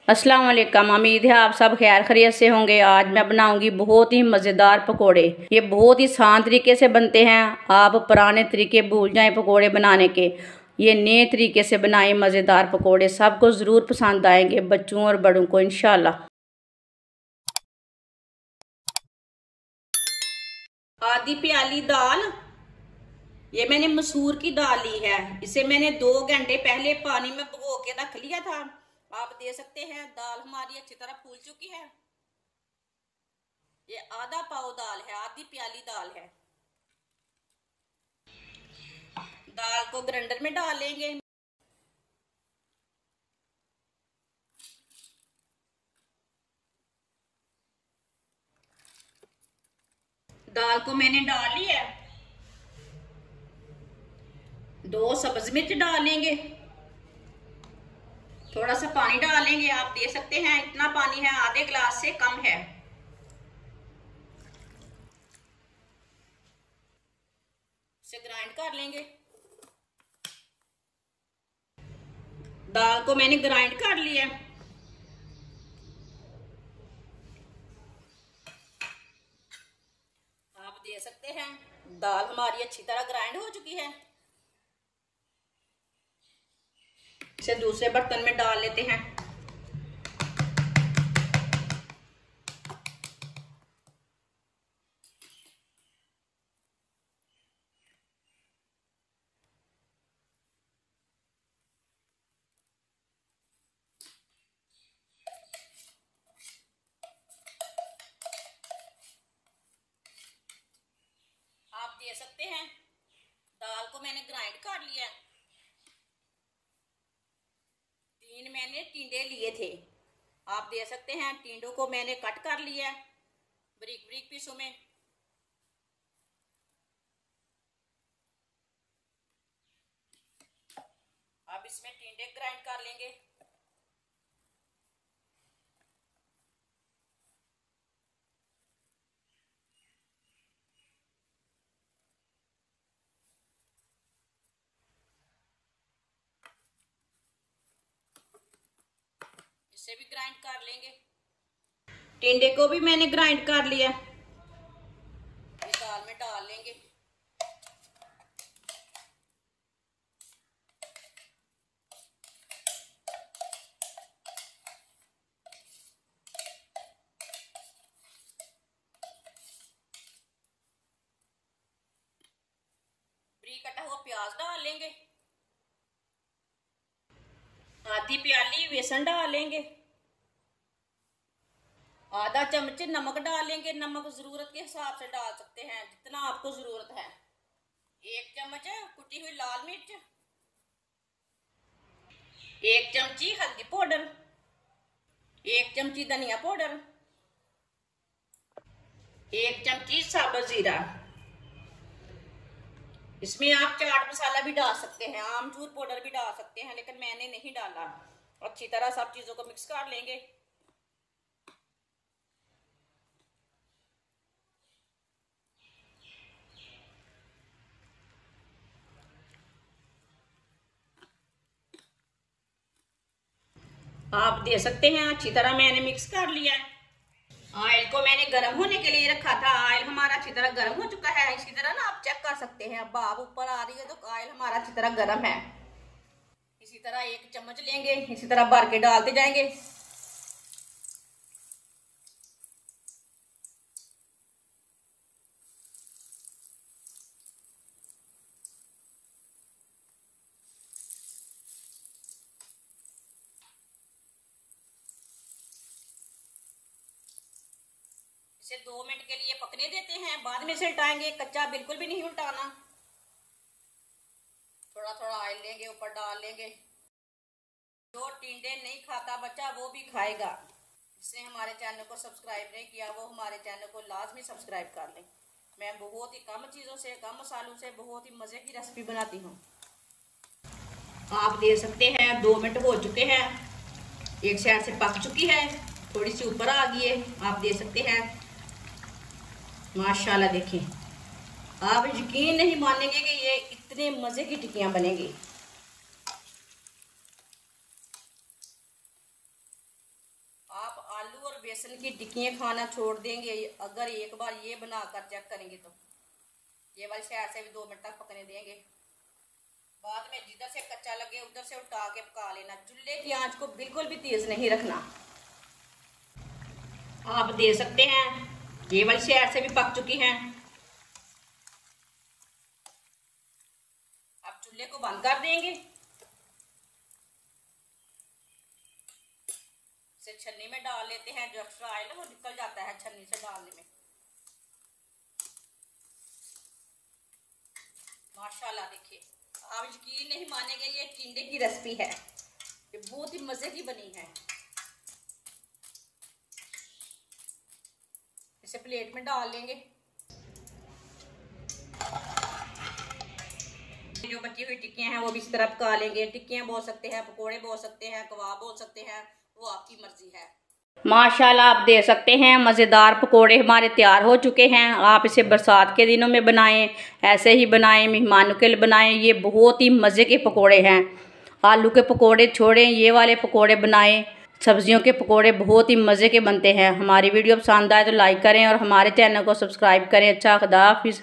अस्सलाम वालेकुम। उम्मीद है आप सब खैर खैरियत से होंगे। आज मैं बनाऊंगी बहुत ही मज़ेदार पकोड़े। ये बहुत ही आसान तरीके से बनते हैं। आप पुराने तरीके भूल जाएं पकोड़े बनाने के, ये नए तरीके से बनाएं मज़ेदार पकोड़े। सबको ज़रूर पसंद आएंगे, बच्चों और बड़ों को इंशाल्लाह। आधी प्याली दाल, ये मैंने मसूर की दाल ली है। इसे मैंने 2 घंटे पहले पानी में भिगो के रख लिया था। आप दे सकते हैं। दाल हमारी अच्छी तरह फूल चुकी है। ये आधा पाव दाल है, आधी प्याली दाल है। दाल को ग्राइंडर में डाल लेंगे। दाल को मैंने डाल लिया है। 2 सब्ज मिर्च डालेंगे। थोड़ा सा पानी डालेंगे। आप दे सकते हैं, इतना पानी है, आधे गिलास से कम है। इसे ग्राइंड कर लेंगे। दाल को मैंने ग्राइंड कर लिया। आप दे सकते हैं, दाल हमारी अच्छी तरह ग्राइंड हो चुकी है। इसे दूसरे बर्तन में डाल लेते हैं। आप दे सकते हैं, दाल को मैंने ग्राइंड कर लिया। 3 मैंने टिंडे लिए थे। आप दे सकते हैं, टिंडों को मैंने कट कर लिया बारीक बारीक पीसों में। अब इसमें टिंडे ग्राइंड कर लेंगे। इसे भी ग्राइंड कर लेंगे। टिंडे को भी मैंने ग्राइंड कर लिया। दाल में डाल लेंगे। बारीक कटा हुआ प्याज डाल लेंगे। आधी प्याली बेसन डालेंगे। आधा चम्मच नमक डालेंगे। नमक जरूरत के हिसाब से डाल सकते हैं, जितना आपको जरूरत है। 1 चम्मच कुटी हुई लाल मिर्च, 1 चमची हल्दी पाउडर, 1 चमची धनिया पाउडर, 1 चमची साबुत जीरा। इसमें आप चाट मसाला भी डाल सकते हैं, आमचूर पाउडर भी डाल सकते हैं, लेकिन मैंने नहीं डाला। अच्छी तरह सब चीजों को मिक्स कर लेंगे। आप दे सकते हैं, अच्छी तरह मैंने मिक्स कर लिया है। ऑयल को मैंने गर्म होने के लिए रखा था। ऑयल हमारा अच्छी तरह गर्म हो चुका है। इसी तरह ना आप चेक कर सकते हैं, भाप ऊपर आ रही है तो ऑयल हमारा अच्छी तरह गर्म है। इसी तरह 1 चम्मच लेंगे, इसी तरह भर के डालते जाएंगे। इसे 2 मिनट के लिए पकने देते हैं, बाद में इसे उल्टाएंगे। कच्चा बिल्कुल भी नहीं उल्टाना। थोड़ा थोड़ा ऑयल लेंगे, ऊपर डाल लेंगे। जो टिंडे नहीं खाता बच्चा, वो भी खाएगा। जिसने हमारे चैनल को सब्सक्राइब नहीं किया, वो हमारे चैनल को लाजमी सब्सक्राइब कर लें। मैं बहुत ही कम चीज़ों से, कम मसालों से बहुत ही मज़े की रेसिपी बनाती हूँ। आप दे सकते हैं, 2 मिनट हो चुके हैं। एक साइड से पक चुकी है, थोड़ी सी ऊपर आ गई है। आप दे सकते हैं, माशाल्लाह। देखें, आप यकीन नहीं मानेंगे कि ये इतने मज़े की टिक्कियाँ बनेंगी। आलू और बेसन की टिक्कियाँ खाना छोड़ देंगे अगर एक बार ये बनाकर चेक करेंगे तो। ये वाली साइड से भी 2 मिनट तक पकने देंगे। बाद में जिधर से कच्चा लगे उधर से उठा के पका लेना। चूल्हे की आंच को बिल्कुल भी तेज नहीं रखना। आप दे सकते हैं ये वाली साइड से भी पक चुकी हैं। अब चूल्हे को बंद कर देंगे। इसे छन्नी में डाल लेते हैं। जो एक्स्ट्रा ऑयल है वो निकल जाता है छन्नी से डालने में। माशाल्लाह देखिए, आप यकीन नहीं मानेंगे, ये टिंडे की रेसिपी है। ये बहुत ही मजे की बनी है। इसे प्लेट में डाल लेंगे। जो बची हुई टिक्कियां हैं वो भी इस तरह पका लेंगे। टिक्कियां बोल सकते हैं, पकोड़े बोल सकते हैं, कबाब बोल सकते हैं, वो आपकी मर्जी है। माशाल्लाह आप दे सकते हैं। मज़ेदार पकोड़े हमारे तैयार हो चुके हैं। आप इसे बरसात के दिनों में बनाएं, ऐसे ही बनाएं, मेहमानों के लिए बनाएं। ये बहुत ही मज़े के पकोड़े हैं। आलू के पकोड़े छोड़ें, ये वाले पकोड़े बनाएं। सब्जियों के पकोड़े बहुत ही मज़े के बनते हैं। हमारी वीडियो पसंद आए तो लाइक करें और हमारे चैनल को सब्सक्राइब करें। अच्छा, खुदा हाफिज़।